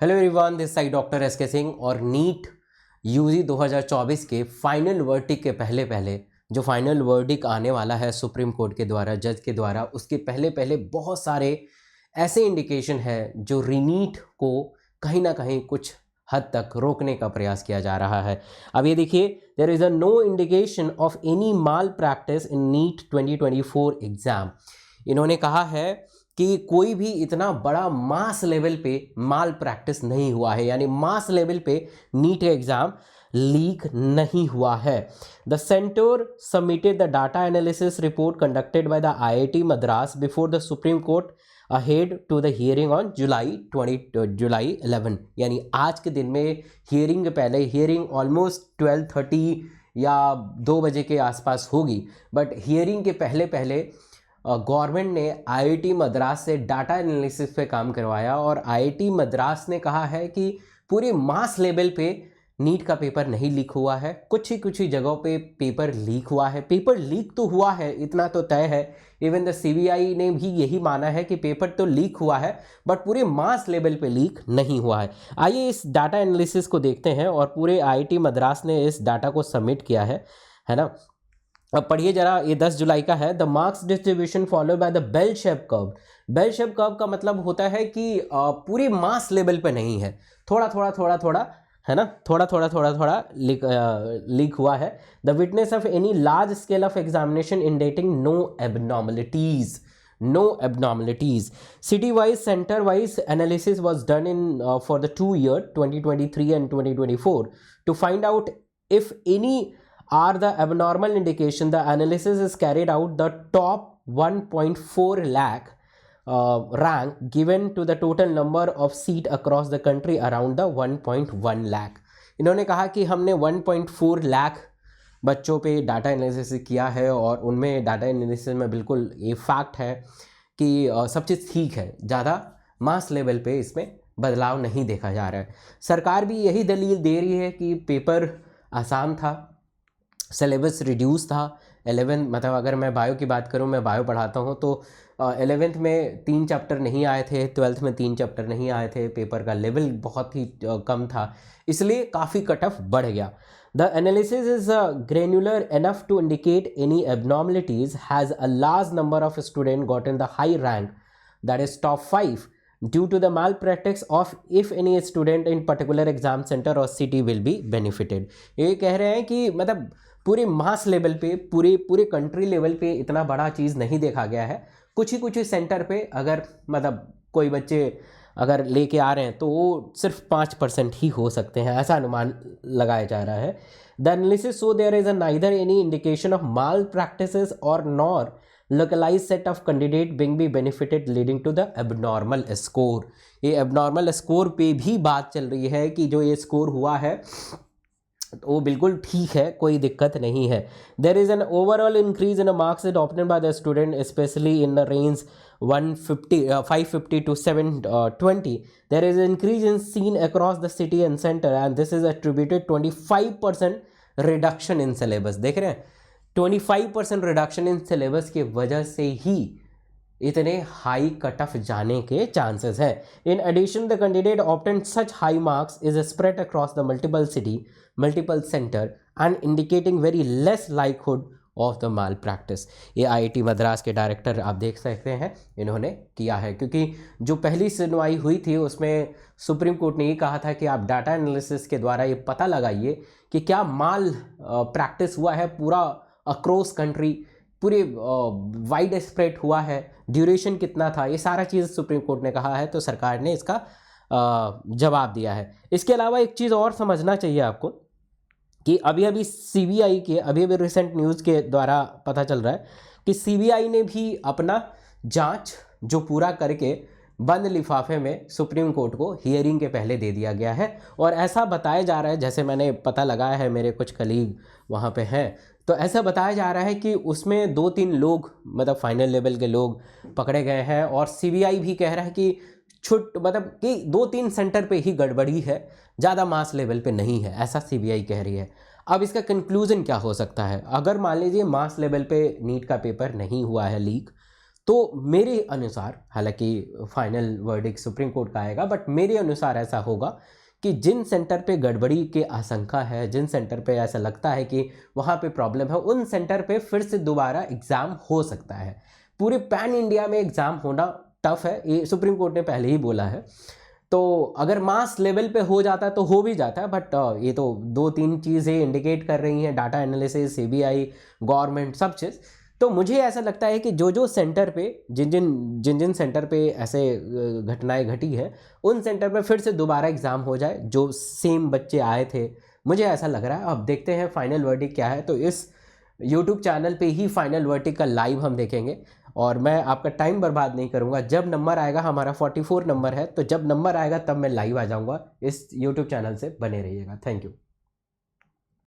Hello everyone, this side doctor S K. Singh. और NEET UG 2024 के final verdict के पहले पहले जो फाइनल वर्डिक्ट आने वाला है सुप्रीम कोर्ट के द्वारा, जज के द्वारा, उसके पहले पहले बहुत सारे ऐसे इंडिकेशन है जो रीनीट को कहीं ना कहीं कुछ हद तक रोकने का प्रयास किया जा रहा है। अब ये देखिए, there is a no indication of any malpractice in NEET 2024 exam. इन्होंने कहा है कि कोई भी इतना बड़ा मास लेवल पे माल प्रैक्टिस नहीं हुआ है, यानी मास लेवल पे नीट एग्जाम लीक नहीं हुआ है। The centre submitted the data analysis report conducted by the IIT Madras before the Supreme Court ahead to the hearing on July 11, यानी आज के दिन में हियरिंग के पहले, हियरिंग ऑलमोस्ट 12:30 या 2 बजे के आसपास होगी, बट हियरिंग के पहले पहले गवर्नमेंट ने IIT मद्रास से डाटा एनालिसिस पे काम करवाया और IIT मद्रास ने कहा है कि पूरे मास लेवल पे नीट का पेपर नहीं लीक हुआ है। कुछ ही जगहों पे पेपर लीक हुआ है। पेपर लीक तो हुआ है, इतना तो तय है। इवन द CBI ने भी यही माना है कि पेपर तो लीक हुआ है, बट पूरे मास लेवल पे लीक नहीं हुआ है। आइए इस डाटा एनालिसिस को देखते हैं और पूरे IIT मद्रास ने इस डाटा को सबमिट किया है ना। अब पढ़िए जरा, ये 10 जुलाई का है। The marks distribution follow by the bell shape curve. Bell shape curve का मतलब होता है कि पूरी मास लेवल पे नहीं है, थोड़ा थोड़ा है ना, थोड़ा लीक हुआ है। The witness of any large scale of examination indicating no abnormalities. City wise, center wise analysis was done in for the 2 year 2023 and 2024 to find out if any are the abnormal indication. The analysis is carried out the top 1.4 lakh rank given to the total number of seat across the country around the 1.1 lakh. इन्होंने कहा कि हमने 1.4 लाख बच्चों पे data analysis किया है और उनमें डाटा एनालिसिस में बिल्कुल ये फैक्ट है कि सब चीज़ ठीक है, ज़्यादा मास लेवल पे इसमें बदलाव नहीं देखा जा रहा है। सरकार भी यही दलील दे रही है कि पेपर आसान था, सिलेबस रिड्यूस था। 11 मतलब अगर मैं बायो की बात करूं, मैं बायो पढ़ाता हूं, तो 11th में 3 चैप्टर नहीं आए थे, 12th में 3 चैप्टर नहीं आए थे, पेपर का लेवल बहुत ही कम था, इसलिए काफ़ी कट ऑफ बढ़ गया। The analysis is granular enough to indicate any abnormalities, has a large number of student gotten the high rank, that is top 5 due to the malpractice of if any student in particular exam center or city will be benefited। ये कह रहे हैं कि मतलब पूरे मास level पे, पूरे country level पे इतना बड़ा चीज़ नहीं देखा गया है। कुछ ही सेंटर पे अगर मतलब कोई बच्चे अगर लेके आ रहे हैं तो वो सिर्फ 5% ही हो सकते हैं, ऐसा अनुमान लगाया जा रहा है। The analysis so there is neither any indication of malpractices और nor localized set of candidate being be benefited leading to the abnormal score। ये abnormal score पे भी बात चल रही है कि जो ये स्कोर हुआ है वो बिल्कुल ठीक है, कोई दिक्कत नहीं है। There is an overall increase in marks adopted by the student especially in the range 550 to 720। there is an increase in seen across the city and center and this is attributed 25% reduction in syllabus। देख रहे हैं, 25% reduction in syllabus की वजह से ही इतने high cut off जाने के chances है। In addition the candidate obtain such high marks is spread across the multiple city, multiple center and indicating very less likelihood of the malpractice. ये IIT Madras के director आप देख सकते हैं, इन्होंने किया है, क्योंकि जो पहली सुनवाई हुई थी उसमें सुप्रीम कोर्ट ने ये कहा था कि आप डाटा एनालिसिस के द्वारा ये पता लगाइए कि क्या माल प्रैक्टिस हुआ है पूरा अक्रॉस कंट्री, पूरे वाइड स्प्रेड हुआ है, ड्यूरेशन कितना था, ये सारा चीज़ सुप्रीम कोर्ट ने कहा है, तो सरकार ने इसका जवाब दिया है। इसके अलावा एक चीज़ और समझना चाहिए आपको कि अभी CBI के अभी रिसेंट न्यूज़ के द्वारा पता चल रहा है कि CBI ने भी अपना जांच जो पूरा करके बंद लिफाफे में सुप्रीम कोर्ट को हियरिंग के पहले दे दिया गया है। और ऐसा बताया जा रहा है, जैसे मैंने पता लगाया है, मेरे कुछ कलीग वहाँ पे हैं, तो ऐसा बताया जा रहा है कि उसमें 2-3 लोग मतलब फाइनल लेवल के लोग पकड़े गए हैं और CBI भी कह रहा है कि मतलब कि 2-3 सेंटर पे ही गड़बड़ी है, ज़्यादा मास लेवल पे नहीं है, ऐसा CBI कह रही है। अब इसका कंक्लूजन क्या हो सकता है? अगर मान लीजिए मास लेवल पे नीट का पेपर नहीं हुआ है लीक, तो मेरे अनुसार, हालांकि फाइनल वर्डिक्ट सुप्रीम कोर्ट का आएगा, बट मेरे अनुसार ऐसा होगा कि जिन सेंटर पे गड़बड़ी के आशंका है, जिन सेंटर पे ऐसा लगता है कि वहाँ पे प्रॉब्लम है, उन सेंटर पे फिर से दोबारा एग्ज़ाम हो सकता है। पूरे पैन इंडिया में एग्ज़ाम होना टफ है, ये सुप्रीम कोर्ट ने पहले ही बोला है। तो अगर मास लेवल पे हो जाता है तो हो भी जाता है, बट ये तो 2-3 चीज़ें इंडिकेट कर रही हैं, डाटा एनालिसिस, सीबीआई, गवर्नमेंट, सब चीज़। तो मुझे ऐसा लगता है कि जो जो सेंटर पे जिन सेंटर पे ऐसे घटनाएं घटी है, उन सेंटर पे फिर से दोबारा एग्ज़ाम हो जाए, जो सेम बच्चे आए थे। मुझे ऐसा लग रहा है। अब देखते हैं फाइनल वर्डिक्ट क्या है। तो इस यूट्यूब चैनल पे ही फाइनल वर्डिक्ट का लाइव हम देखेंगे, और मैं आपका टाइम बर्बाद नहीं करूंगा। जब नंबर आएगा, हमारा 44 नंबर है, तो जब नंबर आएगा तब मैं लाइव आ जाऊंगा। इस यूट्यूब चैनल से बने रहिएगा। Thank you.